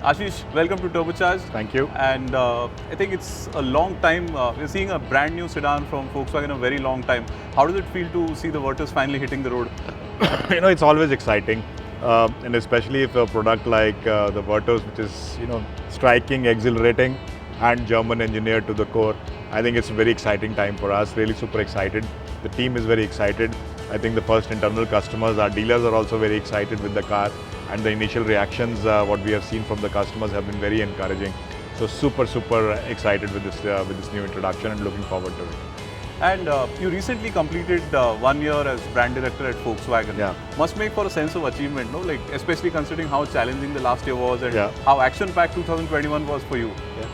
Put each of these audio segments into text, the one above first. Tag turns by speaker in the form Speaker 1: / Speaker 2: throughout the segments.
Speaker 1: Ashish, welcome to Turbocharged.
Speaker 2: Thank you.
Speaker 1: And I think it's a long time. We're seeing a brand new sedan from Volkswagen in a very long time. How does it feel to see the Virtus finally hitting the road?
Speaker 2: It's always exciting. And especially if a product like the Virtus, which is, striking, exhilarating, and German engineered to the core. I think it's a very exciting time for us, really super excited. The team is very excited. I think the first internal customers, our dealers are also very excited with the car, and the initial reactions, what we have seen from the customers have been very encouraging. So super excited with this new introduction and looking forward to it.
Speaker 1: And you recently completed 1 year as brand director at Volkswagen.
Speaker 2: Yeah.
Speaker 1: Must make for a sense of achievement, no? Like, especially considering how challenging the last year was and
Speaker 2: Yeah.
Speaker 1: how action-packed 2021 was for you.
Speaker 2: Yeah.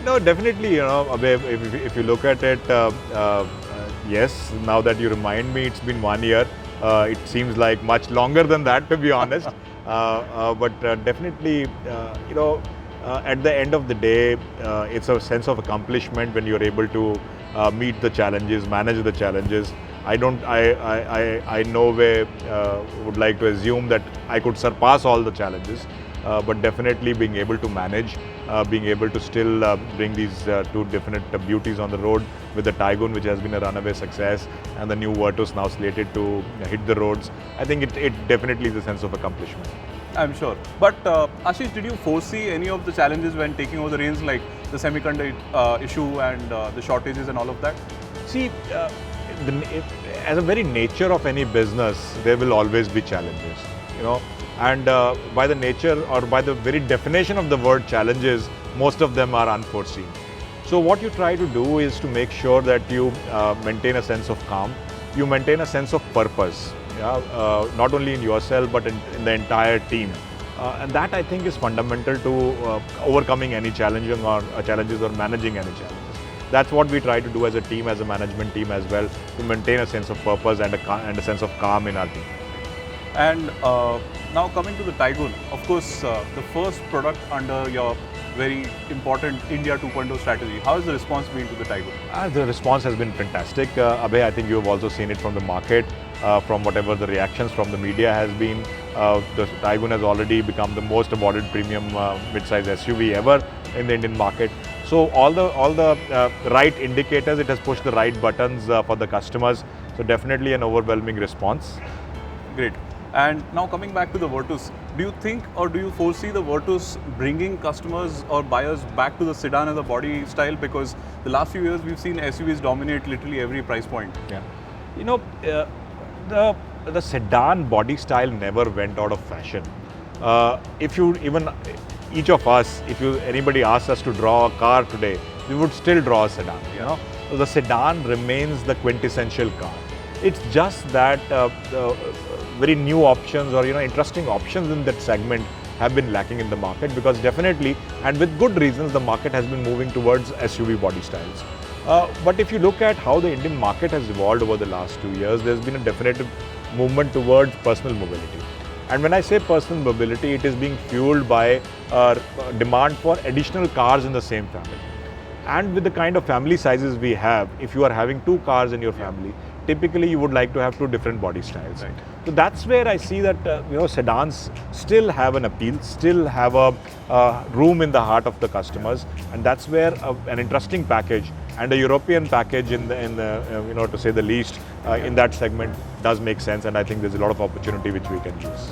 Speaker 2: No, definitely, Abhay, if you look at it, yes, now that you remind me, it's been 1 year. It seems like much longer than that, to be honest. But definitely, at the end of the day, it's a sense of accomplishment when you're able to meet the challenges, manage the challenges. I no way would like to assume that I could surpass all the challenges, but definitely being able to manage, being able to still bring these two different beauties on the road with the Taigun, which has been a runaway success, and the new Virtus now slated to hit the roads. I think it definitely is a sense of accomplishment.
Speaker 1: I'm sure. But Ashish, did you foresee any of the challenges when taking over the reins, like the semiconductor issue and the shortages and all of that?
Speaker 2: See, as a very nature of any business, there will always be challenges, and by the nature or by the very definition of the word challenges, most of them are unforeseen. So what you try to do is to make sure that you maintain a sense of calm, you maintain a sense of purpose, not only in yourself but in the entire team. And that, I think, is fundamental to overcoming any challenges or managing any challenges. That's what we try to do as a team, as a management team as well, to maintain a sense of purpose and a sense of calm in our team.
Speaker 1: And now coming to the Taigun, of course, the first product under your very important India 2.0 strategy. How has the response been to the Taigun?
Speaker 2: The response has been fantastic. Abhay, I think you have also seen it from the market, from whatever the reactions from the media has been. The Taigun has already become the most awarded premium mid-size SUV ever in the Indian market. So all the right indicators, it has pushed the right buttons for the customers. So definitely an overwhelming response.
Speaker 1: Great. And now coming back to the Virtus, do you think or do you foresee the Virtus bringing customers or buyers back to the sedan as a body style? Because the last few years we've seen SUVs dominate literally every price point.
Speaker 2: Yeah. The sedan body style never went out of fashion. Each of us, anybody asks us to draw a car today, we would still draw a sedan. So the sedan remains the quintessential car. It's just that very new options or interesting options in that segment have been lacking in the market, because definitely, and with good reasons, the market has been moving towards SUV body styles. But if you look at how the Indian market has evolved over the last 2 years, there's been a definitive movement towards personal mobility. And when I say personal mobility, it is being fueled by demand for additional cars in the same family. And with the kind of family sizes we have, if you are having 2 cars in your family, typically you would like to have 2 different body styles.
Speaker 1: Right.
Speaker 2: So that's where I see that sedans still have an appeal, still have a room in the heart of the customers, and that's where an interesting package and a European package in the to say the least, in that segment does make sense, and I think there's a lot of opportunity which we can use.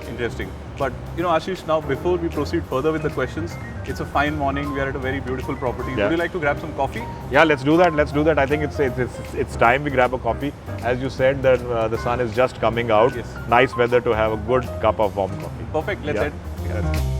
Speaker 1: Interesting. But Ashish, now before we proceed further with the questions, it's a fine morning. We are at a very beautiful property.
Speaker 2: Yeah.
Speaker 1: Would you like to grab some coffee?
Speaker 2: Yeah, let's do that. I think it's time we grab a coffee. As you said, that the sun is just coming out.
Speaker 1: Yes.
Speaker 2: Nice weather to have a good cup of warm coffee.
Speaker 1: Perfect. Let's head.
Speaker 2: Yeah.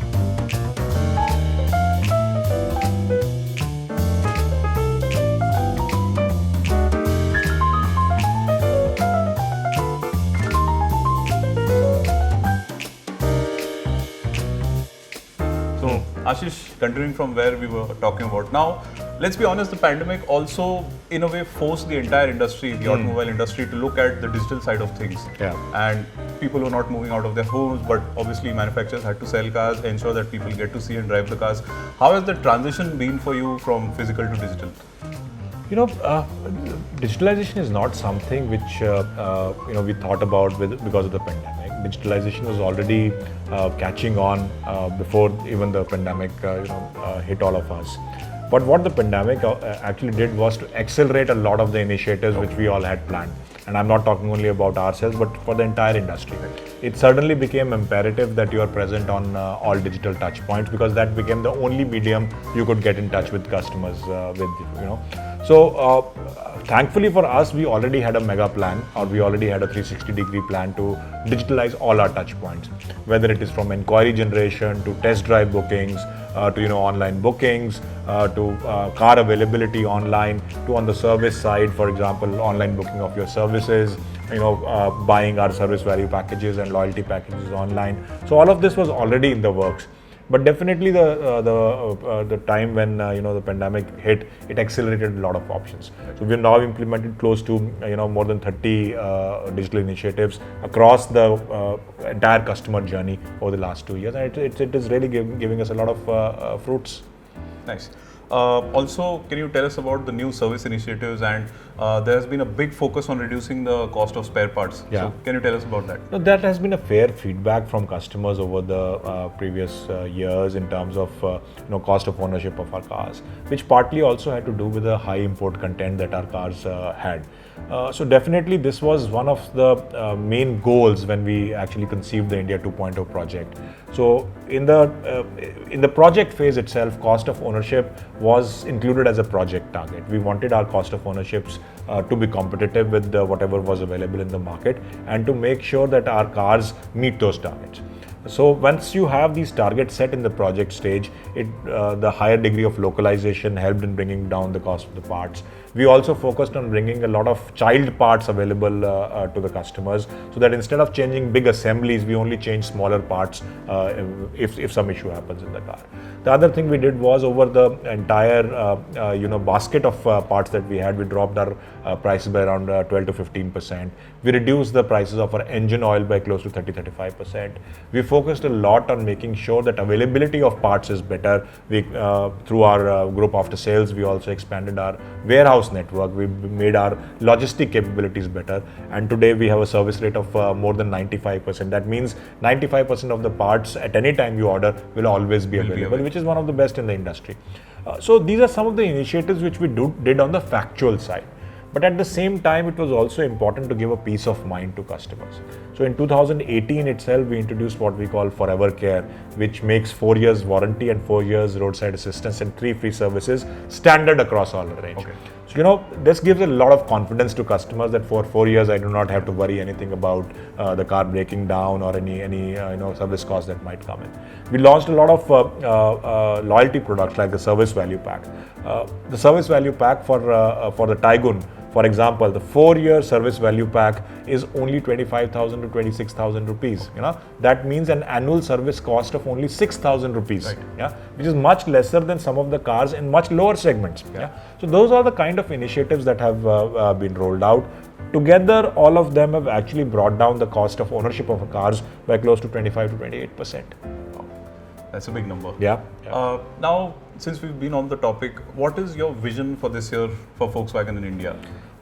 Speaker 1: Ashish, continuing from where we were talking about now, let's be honest, the pandemic also, in a way, forced the entire industry, the automobile industry, to look at the digital side of things.
Speaker 2: Yeah.
Speaker 1: And people were not moving out of their homes, but obviously manufacturers had to sell cars, ensure that people get to see and drive the cars. How has the transition been for you from physical to digital?
Speaker 3: Digitalization is not something which we thought about because of the pandemic.
Speaker 2: digitalization was already catching on before even the pandemic hit all of us. But what the pandemic actually did was to accelerate a lot of the initiatives which we all had planned. And I'm not talking only about ourselves, but for the entire industry. It certainly became imperative that you are present on all digital touch points, because that became the only medium you could get in touch with customers So thankfully for us, we already had a mega plan, or we already had a 360-degree plan to digitalize all our touch points, whether it is from inquiry generation to test drive bookings, to online bookings, to car availability online, to on the service side, for example, online booking of your services, buying our service value packages and loyalty packages online. So all of this was already in the works. But definitely the time when the pandemic hit, it accelerated a lot of options. So we've now implemented close to more than 30 digital initiatives across the entire customer journey over the last 2 years, and it is really giving us a lot of fruits.
Speaker 1: Nice. Also, can you tell us about the new service initiatives? And there has been a big focus on reducing the cost of spare parts.
Speaker 2: Yeah.
Speaker 1: So can you tell us about that?
Speaker 2: No, that has been a fair feedback from customers over the previous years in terms of cost of ownership of our cars, which partly also had to do with the high import content that our cars had. So definitely this was one of the main goals when we actually conceived the India 2.0 project. So in the project phase itself, cost of ownership was included as a project target. We wanted our cost of ownerships to be competitive with whatever was available in the market, and to make sure that our cars meet those targets. So once you have these targets set in the project stage, the higher degree of localization helped in bringing down the cost of the parts. We also focused on bringing a lot of child parts available to the customers, so that instead of changing big assemblies, we only change smaller parts if some issue happens in the car. The other thing we did was, over the entire basket of parts that we had, we dropped our prices by around 12 to 15%. We reduced the prices of our engine oil by close to 30-35%. We focused a lot on making sure that availability of parts is better. We through our group after sales, we also expanded our warehouse network. We made our logistic capabilities better, and today we have a service rate of more than 95%. That means 95% of the parts at any time you order will always be available, which is one of the best in the industry. So these are some of the initiatives which we did on the factual side. But at the same time, it was also important to give a peace of mind to customers. So in 2018 itself, we introduced what we call Forever Care, which makes 4 years warranty and 4 years roadside assistance and 3 free services standard across all the range.
Speaker 1: Okay.
Speaker 2: So this gives a lot of confidence to customers that for 4 years I do not have to worry anything about the car breaking down or any service costs that might come in. We launched a lot of loyalty products like the service value pack. The service value pack for the Taigun, for example, the 4-year service value pack is only 25,000 to 26,000 rupees. That means an annual service cost of only 6,000 rupees.
Speaker 1: Right.
Speaker 2: Yeah, which is much lesser than some of the cars in much lower segments. Yeah. So those are the kind of initiatives that have been rolled out. Together, all of them have actually brought down the cost of ownership of cars by close to 25 to 28%.
Speaker 1: That's a big number.
Speaker 2: Yeah.
Speaker 1: Now, since we've been on the topic, what is your vision for this year for Volkswagen in India?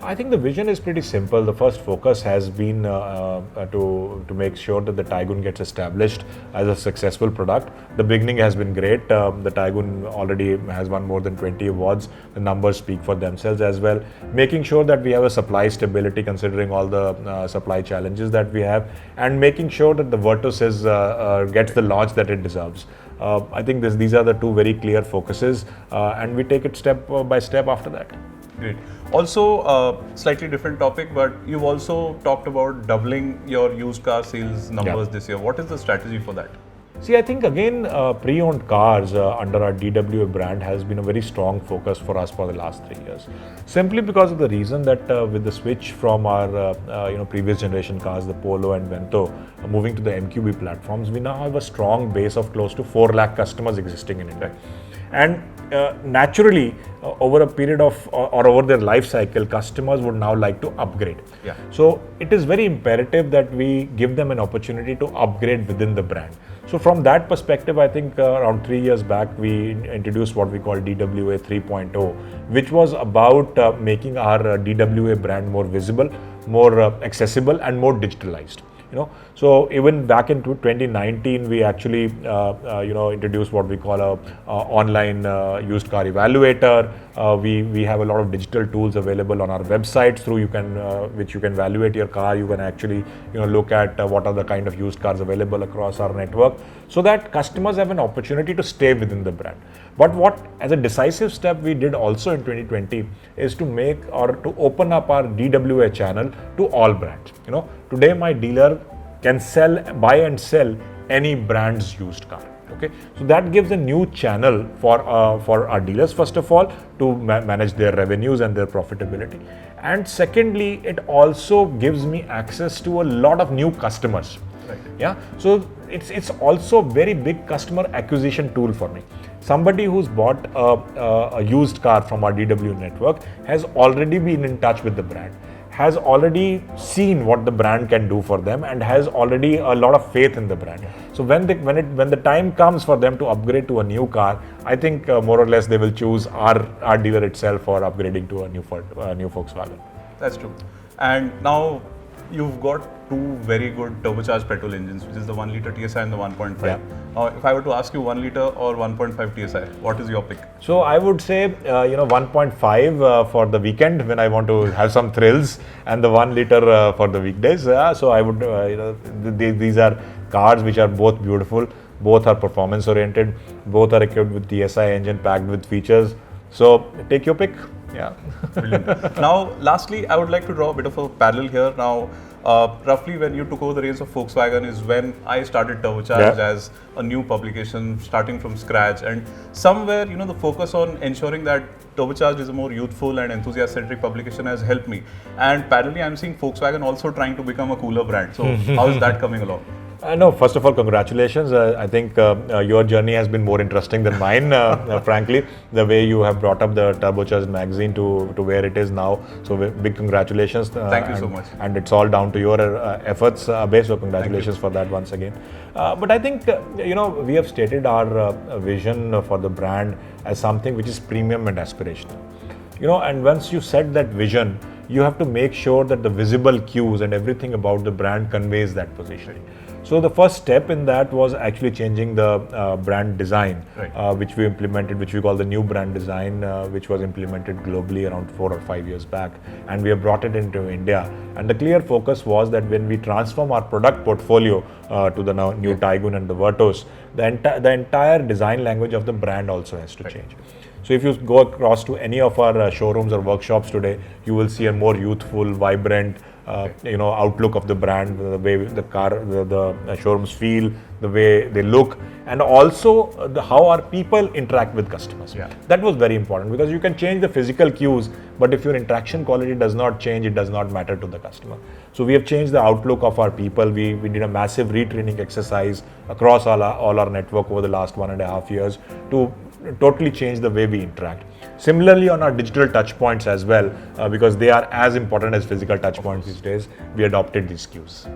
Speaker 2: I think the vision is pretty simple. The first focus has been to make sure that the Taigun gets established as a successful product. The beginning has been great. The Taigun already has won more than 20 awards. The numbers speak for themselves as well. Making sure that we have a supply stability considering all the supply challenges that we have, and making sure that the Virtus gets the launch that it deserves. I think these are the two very clear focuses, and we take it step by step after that.
Speaker 1: Great. Also, slightly different topic, but you've also talked about doubling your used car sales numbers this year. What is the strategy for that?
Speaker 2: See, I think again, pre-owned cars under our DWA brand has been a very strong focus for us for the last 3 years. Simply because of the reason that with the switch from our previous generation cars, the Polo and Vento, moving to the MQB platforms, we now have a strong base of close to 4 lakh customers existing in India. And naturally, over a period of or over their life cycle, customers would now like to upgrade.
Speaker 1: Yeah.
Speaker 2: So it is very imperative that we give them an opportunity to upgrade within the brand. So from that perspective, I think around 3 years back, we introduced what we call DWA 3.0, which was about making our DWA brand more visible, more accessible, and more digitalized. So even back in 2019, we actually introduced what we call a online used car evaluator. We have a lot of digital tools available on our website through which you can evaluate your car. You can actually look at what are the kind of used cars available across our network, so that customers have an opportunity to stay within the brand. But what, as a decisive step, we did also in 2020 is to open up our DWA channel to all brands. Today my dealer can buy and sell any brand's used car. Okay, so that gives a new channel for our dealers, first of all, to manage their revenues and their profitability, and secondly, it also gives me access to a lot of new customers.
Speaker 1: Right.
Speaker 2: Yeah, so it's also a very big customer acquisition tool for me. Somebody who's bought a used car from our DW network has already been in touch with the brand, has already seen what the brand can do for them, and has already a lot of faith in the brand. So when the time comes for them to upgrade to a new car, I think more or less they will choose our dealer itself for upgrading to a new Volkswagen.
Speaker 1: That's true. And now you've got two very good turbocharged petrol engines, which is the 1 liter TSI and the 1.5.
Speaker 2: Yeah.
Speaker 1: Now, if I were to ask you 1 liter or 1.5 TSI, what is your pick?
Speaker 2: So I would say 1.5 for the weekend when I want to have some thrills, and the 1 liter for the weekdays. So I would these are cars which are both beautiful, both are performance oriented, both are equipped with TSI engine packed with features. So take your pick. Yeah.
Speaker 1: Brilliant. Now, lastly, I would like to draw a bit of a parallel here. Now, roughly when you took over the reins of Volkswagen is when I started Turbocharged as a new publication, starting from scratch. And somewhere, the focus on ensuring that Turbocharged is a more youthful and enthusiast-centric publication has helped me. And parallelly, I'm seeing Volkswagen also trying to become a cooler brand. So, how is that coming along?
Speaker 2: No, first of all, congratulations. I think your journey has been more interesting than mine, frankly, the way you have brought up the Turbocharged magazine to where it is now. So big congratulations.
Speaker 1: Thank you so much.
Speaker 2: And it's all down to your efforts, Abhay, so congratulations for that once again. But I think, we have stated our vision for the brand as something which is premium and aspirational. And once you set that vision, you have to make sure that the visible cues and everything about the brand conveys that positioning. So the first step in that was actually changing the brand design, which we implemented, which we call the new brand design, which was implemented globally around 4 or 5 years back, and we have brought it into India. And the clear focus was that when we transform our product portfolio to the new Taigun and the Virtus, the entire design language of the brand also has to change. So if you go across to any of our showrooms or workshops today, you will see a more youthful, vibrant, outlook of the brand, the way the showrooms feel, the way they look, and also how our people interact with customers.
Speaker 1: Yeah.
Speaker 2: That was very important, because you can change the physical cues, but if your interaction quality does not change, it does not matter to the customer. So we have changed the outlook of our people. We did a massive retraining exercise across all our network over the last 1.5 years to totally change the way we interact. Similarly, on our digital touch points as well, because they are as important as physical touch points these days, we adopted these cues.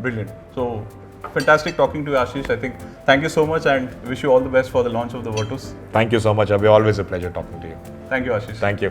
Speaker 1: Brilliant. So, fantastic talking to you, Ashish. I think thank you so much and wish you all the best for the launch of the Virtus.
Speaker 2: Thank you so much, Abhay. Always a pleasure talking to you.
Speaker 1: Thank you, Ashish.
Speaker 2: Thank you.